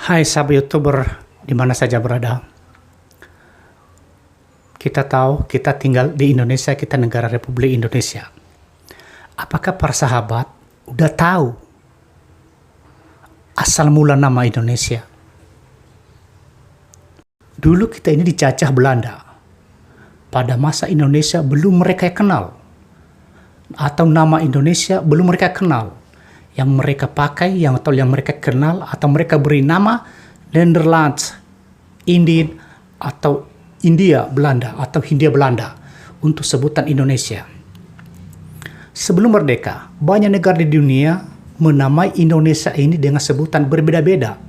Hai sahabat YouTuber di mana saja berada. Kita tahu kita tinggal di Indonesia, kita negara Republik Indonesia. Apakah para sahabat udah tahu asal mula nama Indonesia? Dulu kita ini dijajah Belanda. Pada masa Indonesia belum mereka kenal. Atau nama Indonesia belum mereka kenal. Yang mereka pakai, yang mereka kenal, atau mereka beri nama Nederlands, Indian, atau India Belanda, atau Hindia Belanda untuk sebutan Indonesia. Sebelum merdeka, banyak negara di dunia menamai Indonesia ini dengan sebutan berbeda-beda.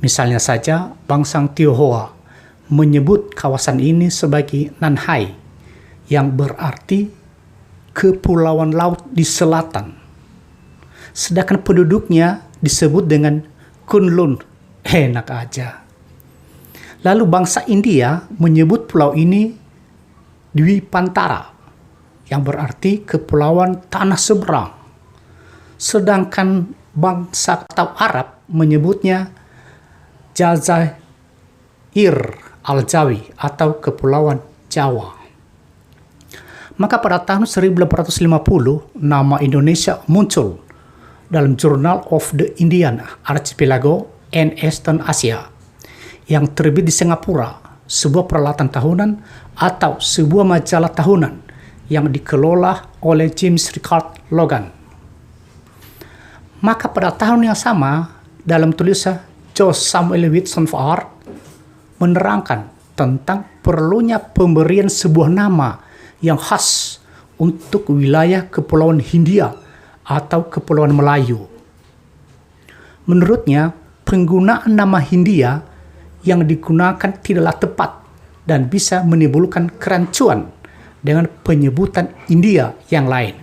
Misalnya saja bangsa Tionghoa menyebut kawasan ini sebagai Nanhai, yang berarti kepulauan laut di selatan. Sedangkan penduduknya disebut dengan Kunlun. Enak aja. Lalu bangsa India menyebut pulau ini Dwipantara, yang berarti kepulauan tanah seberang. Sedangkan bangsa atau Arab menyebutnya Jazair Al-Jawi atau kepulauan Jawa. Maka pada tahun 1850 nama Indonesia muncul dalam Journal of the Indian Archipelago and Eastern Asia yang terbit di Singapura, sebuah peralatan tahunan atau sebuah majalah tahunan yang dikelola oleh James Richard Logan. Maka pada tahun yang sama, dalam tulisan George Samuel Whitson Ford menerangkan tentang perlunya pemberian sebuah nama yang khas untuk wilayah Kepulauan Hindia atau Kepulauan Melayu. Menurutnya, penggunaan nama Hindia yang digunakan tidaklah tepat dan bisa menimbulkan kerancuan dengan penyebutan India yang lain.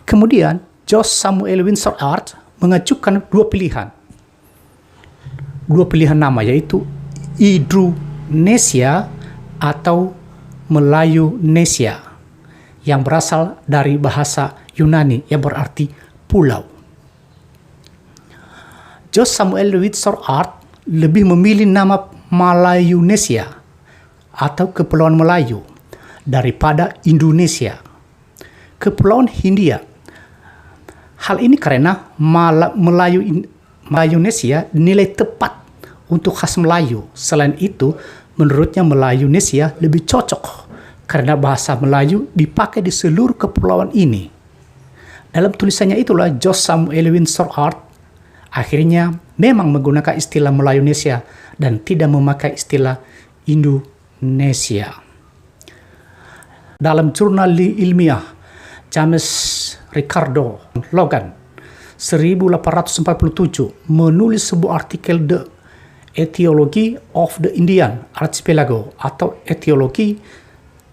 Kemudian, George Samuel Windsor Art mengajukan dua pilihan nama, yaitu Indonesia atau Melayunesia, yang berasal dari bahasa Yunani yang berarti pulau. George Samuel Windsor Art lebih memilih nama Melayunesia atau Kepulauan Melayu daripada Indonesia, Kepulauan Hindia. Hal ini karena Melayunesia dinilai tepat untuk khas Melayu. Selain itu, menurutnya Melayunesia lebih cocok karena bahasa Melayu dipakai di seluruh kepulauan ini. Dalam tulisannya itulah George Samuel Windsor Art akhirnya memang menggunakan istilah Melayunesia dan tidak memakai istilah Indonesia. Dalam jurnal ilmiah James Ricardo Logan 1847 menulis sebuah artikel The Etiology of the Indian Archipelago atau etiologi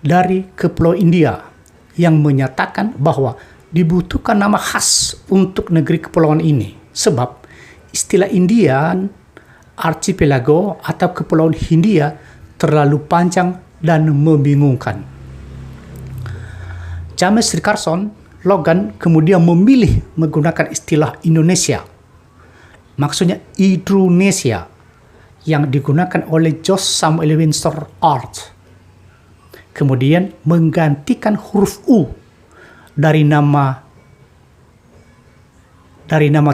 dari Kepulauan India, yang menyatakan bahwa dibutuhkan nama khas untuk negeri kepulauan ini, sebab istilah Indian Archipelago atau Kepulauan Hindia terlalu panjang dan membingungkan. James Richardson Logan kemudian memilih menggunakan istilah Indonesia, maksudnya Indonesia, yang digunakan oleh George Samuel Windsor Art. Kemudian menggantikan huruf U dari nama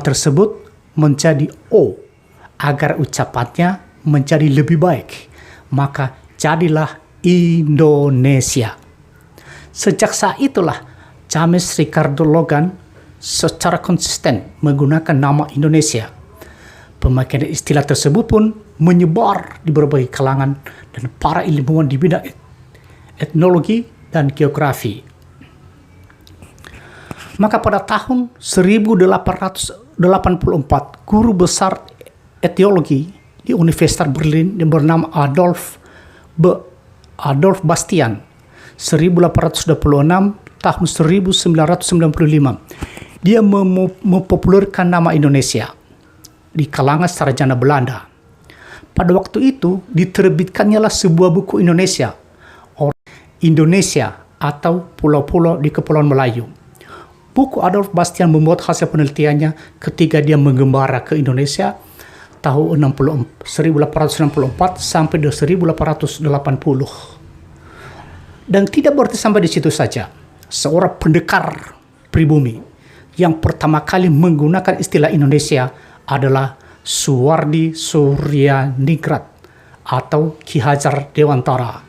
tersebut menjadi O agar ucapannya menjadi lebih baik. Maka jadilah Indonesia. Sejak saat itulah James Ricardo Logan secara konsisten menggunakan nama Indonesia. Pemakaian istilah tersebut pun menyebar di berbagai kalangan dan para ilmuwan di bidang etnologi dan geografi. Maka pada tahun 1884, guru besar etiologi di Universitas Berlin yang bernama Adolf Bastian 1826 tahun 1995, dia mempopulerkan nama Indonesia di kalangan sarjana Belanda. Pada waktu itu diterbitkannya sebuah buku Indonesia atau pulau-pulau di Kepulauan Melayu. Buku Adolf Bastian membuat hasil penelitiannya ketika dia mengembara ke Indonesia tahun 1864 sampai 1880. Dan tidak berarti sampai di situ saja. Seorang pendekar pribumi yang pertama kali menggunakan istilah Indonesia adalah Suwardi Suryaningrat atau Ki Hajar Dewantara.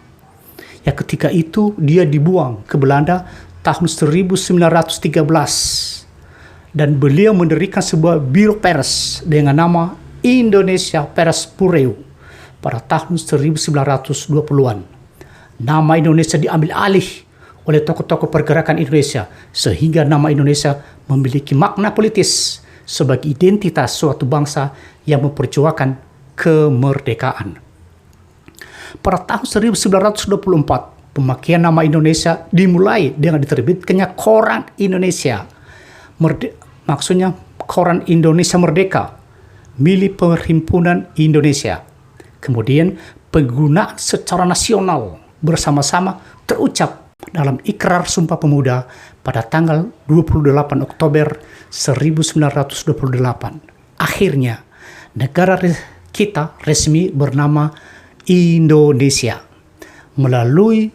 Ya, ketika itu dia dibuang ke Belanda tahun 1913 dan beliau mendirikan sebuah biro pers dengan nama Indonesia Pers Bureau pada tahun 1920-an. Nama Indonesia diambil alih oleh tokoh-tokoh pergerakan Indonesia sehingga nama Indonesia memiliki makna politis sebagai identitas suatu bangsa yang memperjuangkan kemerdekaan. Pada tahun 1924, pemakaian nama Indonesia dimulai dengan diterbitkannya Koran Indonesia. Maksudnya Koran Indonesia Merdeka milik Perhimpunan Indonesia. Kemudian penggunaan secara nasional bersama-sama terucap dalam Ikrar Sumpah Pemuda pada tanggal 28 Oktober 1928. Akhirnya negara kita resmi bernama Indonesia melalui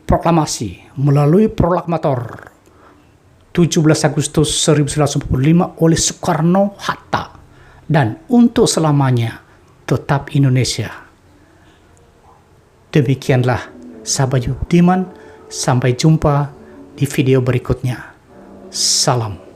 proklamasi, melalui proklamator 17 Agustus 1945 oleh Soekarno-Hatta, dan untuk selamanya tetap Indonesia. Demikianlah sahabat Yudiman, sampai jumpa di video berikutnya. Salam.